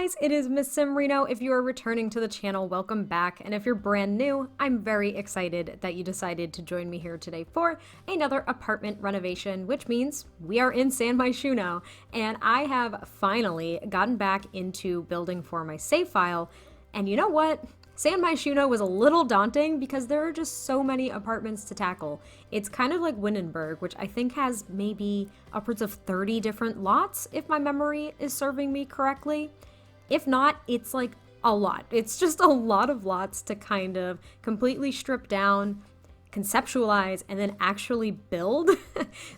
guys, it is MissSimReno. If you are returning to the channel, welcome back. And if you're brand new, I'm very excited that you decided to join me here today for another apartment renovation, which means we are in MyShuno. And I have finally gotten back into building for my save file. And you know what? MyShuno was a little daunting because there are just so many apartments to tackle. It's kind of like Windenburg, which I think has maybe upwards of 30 different lots, if my memory is serving me correctly. If not, it's like a lot. It's just a lot of lots to kind of completely strip down, conceptualize, and then actually build.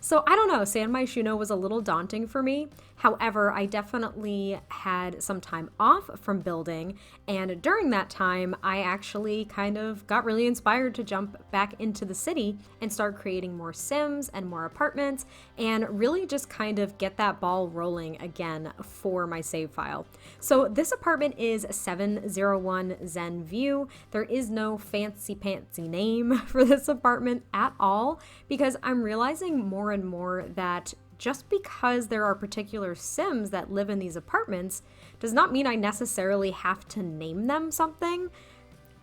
So I don't know, MyShuno was a little daunting for me. However, I definitely had some time off from building, and during that time, I actually kind of got really inspired to jump back into the city and start creating more Sims and more apartments, and really just kind of get that ball rolling again for my save file. So this apartment is 701 Zen View. There is no fancy pantsy name for this apartment at all, because I'm realizing more and more that just because there are particular Sims that live in these apartments does not mean I necessarily have to name them something.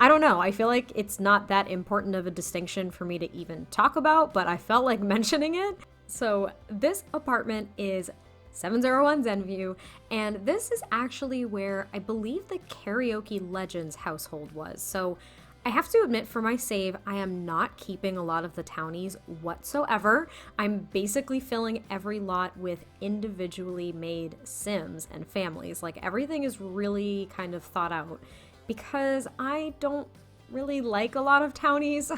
I don't know, I feel like it's not that important of a distinction for me to even talk about, but I felt like mentioning it. So this apartment is 701 Zen View, and this is actually where I believe the Karaoke Legends household was. So I have to admit, for my save, I am not keeping a lot of the townies whatsoever. I'm basically filling every lot with individually made Sims and families. Like, everything is really kind of thought out because I don't really like a lot of townies.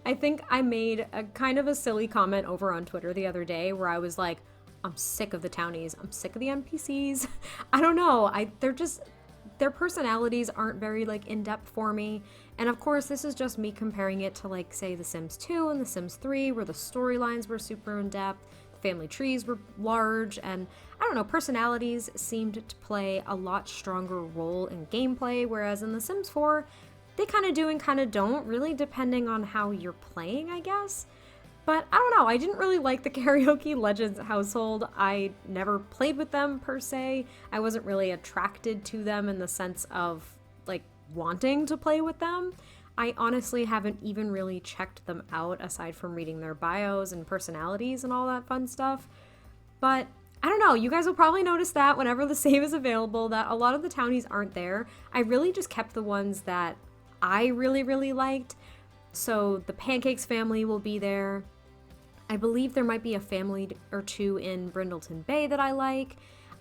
I think I made a kind of a silly comment over on Twitter the other day where I was like, I'm sick of the townies. I'm sick of the NPCs. I don't know. Their personalities aren't very like in-depth for me. And of course, this is just me comparing it to like, say, The Sims 2 and The Sims 3, where the storylines were super in-depth, the family trees were large, and I don't know, personalities seemed to play a lot stronger role in gameplay, whereas in The Sims 4, they kind of do and kind of don't, really depending on how you're playing, I guess. But I don't know, I didn't really like the Karaoke Legends household. I never played with them per se. I wasn't really attracted to them in the sense of like wanting to play with them. I honestly haven't even really checked them out aside from reading their bios and personalities and all that fun stuff. But I don't know, you guys will probably notice that whenever the save is available that a lot of the townies aren't there. I really just kept the ones that I really liked. So the Pancakes family will be there. I believe there might be a family or two in Brindleton Bay that I like.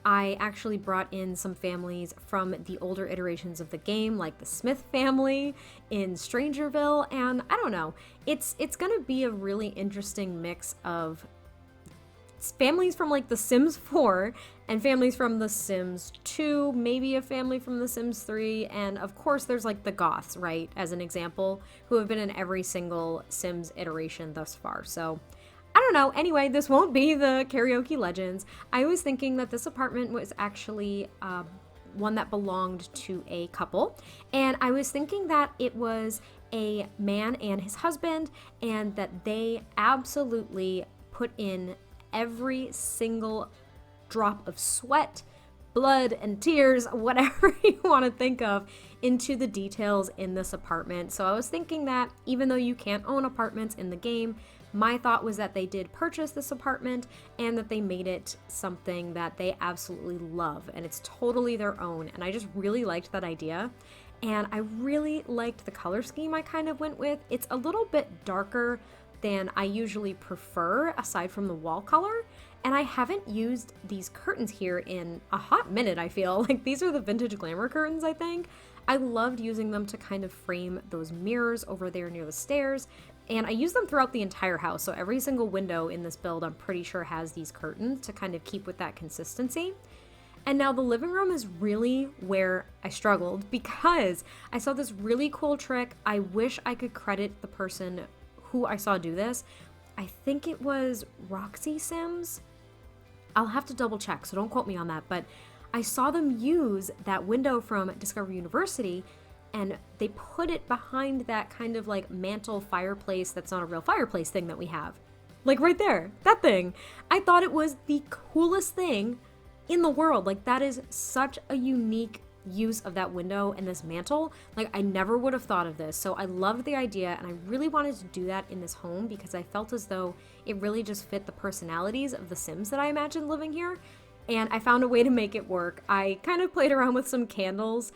I actually brought in some families from the older iterations of the game, like the Smith family in Strangerville, and I don't know. It's gonna be a really interesting mix of families from like The Sims 4 and families from The Sims 2, maybe a family from The Sims 3, and of course there's like the Goths, right, as an example, who have been in every single Sims iteration thus far. So I don't know. Anyway, this won't be the Karaoke Legends. I was thinking that this apartment was actually one that belonged to a couple, and I was thinking that it was a man and his husband, and that they absolutely put in every single drop of sweat, blood, and tears, whatever you want to think of, into the details in this apartment. So I was thinking that even though you can't own apartments in the game, my thought was that they did purchase this apartment and that they made it something that they absolutely love, and it's totally their own. And I just really liked that idea. And I really liked the color scheme I kind of went with. It's a little bit darker than I usually prefer, aside from the wall color. And I haven't used these curtains here in a hot minute, I feel. Like, these are the vintage glamour curtains, I think. I loved using them to kind of frame those mirrors over there near the stairs. And I use them throughout the entire house, so every single window in this build I'm pretty sure has these curtains to kind of keep with that consistency. And now the living room is really where I struggled, because I saw this really cool trick. I wish I could credit the person who I saw do this. I think it was Roxy Sims. I'll have to double check, so don't quote me on that, but I saw them use that window from Discovery University, and they put it behind that kind of like mantle fireplace that's not a real fireplace thing that we have. Like right there, that thing. I thought it was the coolest thing in the world. Like, that is such a unique use of that window and this mantle. Like, I never would have thought of this. So I loved the idea, and I really wanted to do that in this home because I felt as though it really just fit the personalities of the Sims that I imagined living here. And I found a way to make it work. I kind of played around with some candles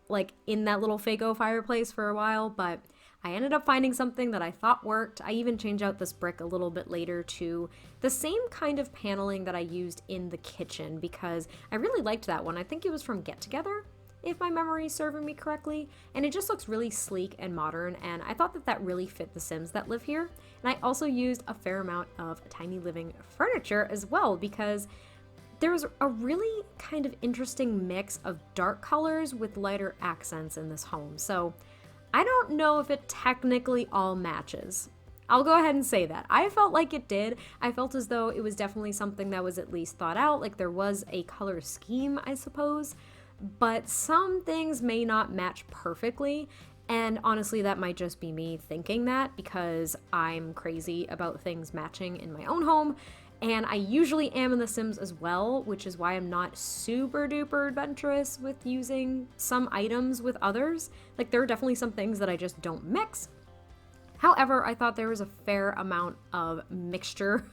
like in that little Fago fireplace for a while, but I ended up finding something that I thought worked. I even changed out this brick a little bit later to the same kind of paneling that I used in the kitchen because I really liked that one. I think it was from Get Together, if my memory is serving me correctly, and it just looks really sleek and modern, and I thought that that really fit the Sims that live here. And I also used a fair amount of tiny living furniture as well because there's a really kind of interesting mix of dark colors with lighter accents in this home. So I don't know if it technically all matches. I'll go ahead and say that. I felt like it did. I felt as though it was definitely something that was at least thought out, like there was a color scheme, I suppose, but some things may not match perfectly. And honestly, that might just be me thinking that because I'm crazy about things matching in my own home. And I usually am in The Sims as well, which is why I'm not super duper adventurous with using some items with others. Like, there are definitely some things that I just don't mix. However, I thought there was a fair amount of mixture,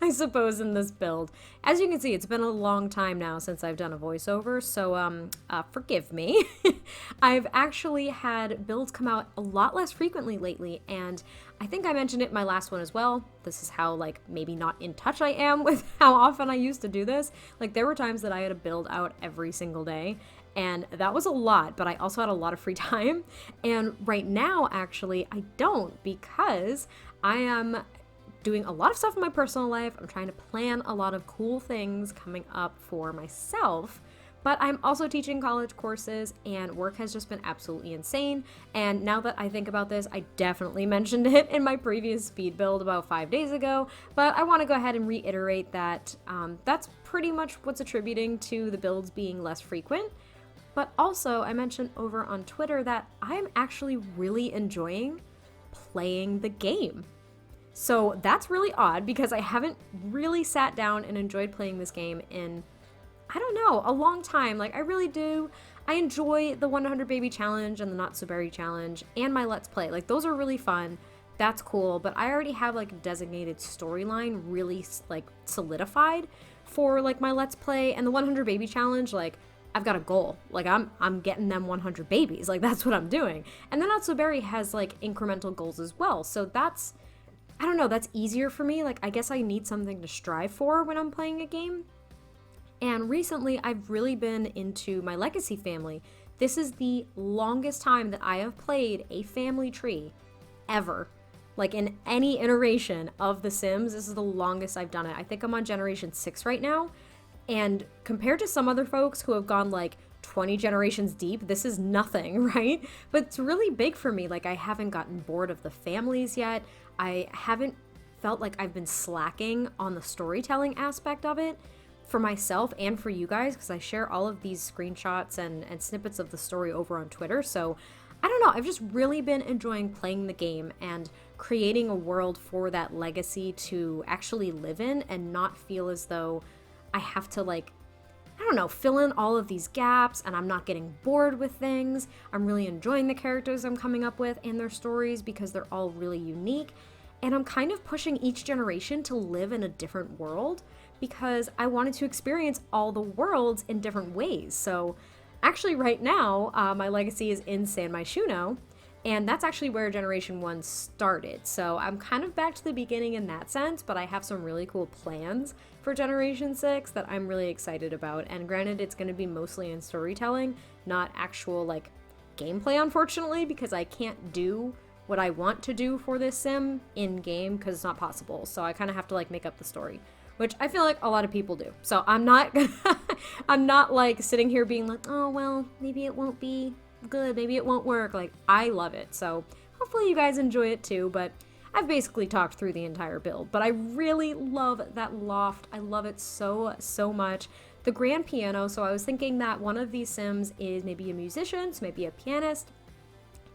I suppose, in this build. As you can see, it's been a long time now since I've done a voiceover, so forgive me. I've actually had builds come out a lot less frequently lately, and I think I mentioned it in my last one as well. This is how, like, maybe not in touch I am with how often I used to do this. Like, there were times that I had a build out every single day, and that was a lot, but I also had a lot of free time. And right now, actually, I don't because I am doing a lot of stuff in my personal life. I'm trying to plan a lot of cool things coming up for myself, but I'm also teaching college courses and work has just been absolutely insane. And now that I think about this, I definitely mentioned it in my previous speed build about 5 days ago, but I want to go ahead and reiterate that that's pretty much what's attributing to the builds being less frequent. But also, I mentioned over on Twitter that I'm actually really enjoying playing the game. So that's really odd because I haven't really sat down and enjoyed playing this game in, I don't know, a long time. Like, I really do. I enjoy the 100 Baby Challenge and the Not So Berry Challenge and my Let's Play. Like, those are really fun. That's cool. But I already have, like, a designated storyline really, like, solidified for, like, my Let's Play. And the 100 Baby Challenge, like, I've got a goal. Like, I'm getting them 100 babies. Like, that's what I'm doing. And then Not So Berry has, like, incremental goals as well. So that's, I don't know, that's easier for me. Like, I guess I need something to strive for when I'm playing a game. And recently, I've really been into my Legacy family. This is the longest time that I have played a family tree ever. Like, in any iteration of The Sims, this is the longest I've done it. I think I'm on generation 6 right now. And compared to some other folks who have gone like 20 generations deep, this is nothing, right? But it's really big for me. Like, I haven't gotten bored of the families yet. I haven't felt like I've been slacking on the storytelling aspect of it for myself and for you guys, because I share all of these screenshots and snippets of the story over on Twitter. So I don't know, I've just really been enjoying playing the game and creating a world for that legacy to actually live in and not feel as though I have to, like, I don't know, fill in all of these gaps and I'm not getting bored with things. I'm really enjoying the characters I'm coming up with and their stories because they're all really unique. And I'm kind of pushing each generation to live in a different world because I wanted to experience all the worlds in different ways. So actually right now, my legacy is in MyShuno, and that's actually where Generation 1 started. So I'm kind of back to the beginning in that sense, but I have some really cool plans for Generation 6 that I'm really excited about. And granted, it's going to be mostly in storytelling, not actual, like, gameplay, unfortunately, because I can't do what I want to do for this sim in-game because it's not possible. So I kind of have to, like, make up the story, which I feel like a lot of people do. So I'm not, I'm not, like, sitting here being like, oh, well, maybe it won't be good, maybe it won't work. Like, I love it, so hopefully you guys enjoy it too. But I've basically talked through the entire build, but I really love that loft. I love it so much. The grand piano, so I was thinking that one of these sims is maybe a musician, so maybe a pianist,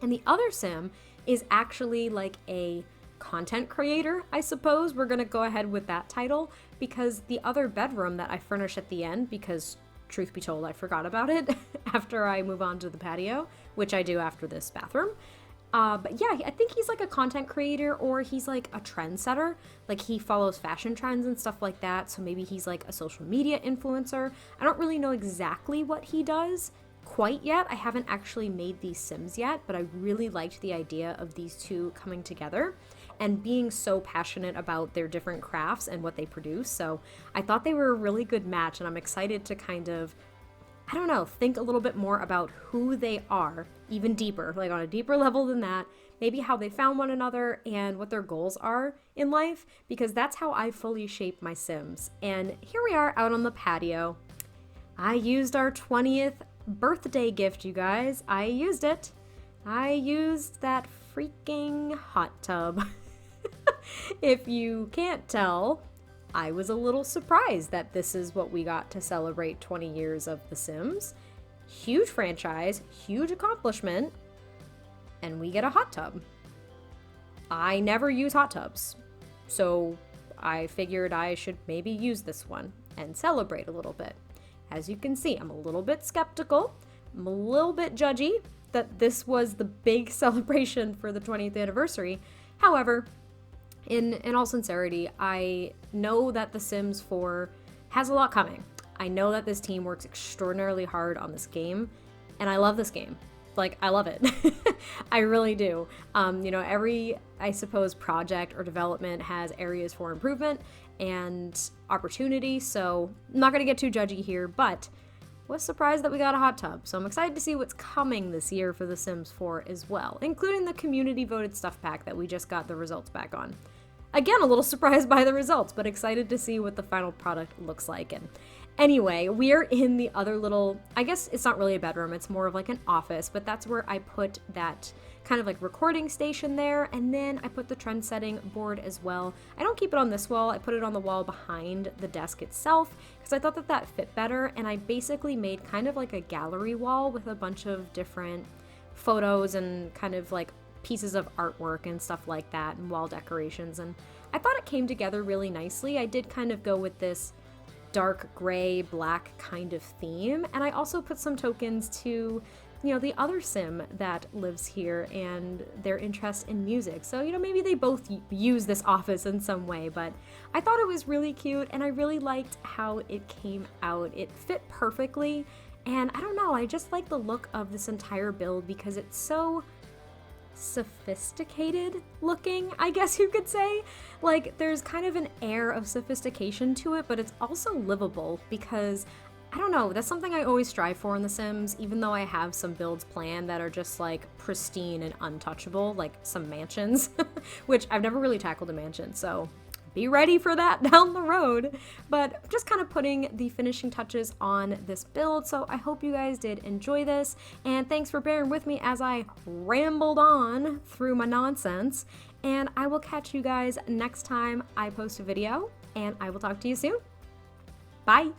and the other sim is actually like a content creator, I suppose. We're gonna go ahead with that title, because the other bedroom that I furnish at the end, because truth be told, I forgot about it after I move on to the patio, which I do after this bathroom. But yeah, I think he's like a content creator, or he's like a trendsetter. Like he follows fashion trends and stuff like that. So maybe he's like a social media influencer. I don't really know exactly what he does quite yet. I haven't actually made these Sims yet, but I really liked the idea of these two coming together and being so passionate about their different crafts and what they produce. So I thought they were a really good match, and I'm excited to kind of, I don't know, think a little bit more about who they are, even deeper, like on a deeper level than that, maybe how they found one another and what their goals are in life, because that's how I fully shape my Sims. And here we are out on the patio. I used our 20th birthday gift, you guys. I used it. I used that freaking hot tub. If you can't tell, I was a little surprised that this is what we got to celebrate 20 years of The Sims. Huge franchise, huge accomplishment, and we get a hot tub. I never use hot tubs, so I figured I should maybe use this one and celebrate a little bit. As you can see, I'm a little bit skeptical. I'm a little bit judgy that this was the big celebration for the 20th anniversary. However, in all sincerity, I know that The Sims 4 has a lot coming. I know that this team works extraordinarily hard on this game, and I love this game. Like, I love it. I really do. You know, every, I suppose, project or development has areas for improvement and opportunity, so I'm not gonna get too judgy here, but was surprised that we got a hot tub. So I'm excited to see what's coming this year for The Sims 4 as well, including the community voted stuff pack that we just got the results back on. Again, a little surprised by the results, but excited to see what the final product looks like. And anyway, we are in the other little, I guess it's not really a bedroom, it's more of like an office, but that's where I put that kind of like recording station there, and then I put the trend setting board as well. I don't keep it on this wall, I put it on the wall behind the desk itself, because I thought that that fit better, and I basically made kind of like a gallery wall with a bunch of different photos and kind of like pieces of artwork and stuff like that, and wall decorations, and I thought it came together really nicely. I did kind of go with this dark gray, black kind of theme, and I also put some tokens to, you know, the other Sim that lives here and their interest in music. So, you know, maybe they both use this office in some way, but I thought it was really cute, and I really liked how it came out. It fit perfectly, and I don't know, I just like the look of this entire build because it's so sophisticated looking, I guess you could say. Like, there's kind of an air of sophistication to it, but it's also livable because, I don't know, that's something I always strive for in The Sims, even though I have some builds planned that are just like pristine and untouchable, like some mansions, which I've never really tackled a mansion, so be ready for that down the road. But just kind of putting the finishing touches on this build, so I hope you guys did enjoy this, and thanks for bearing with me as I rambled on through my nonsense, and I will catch you guys next time I post a video, and I will talk to you soon. Bye!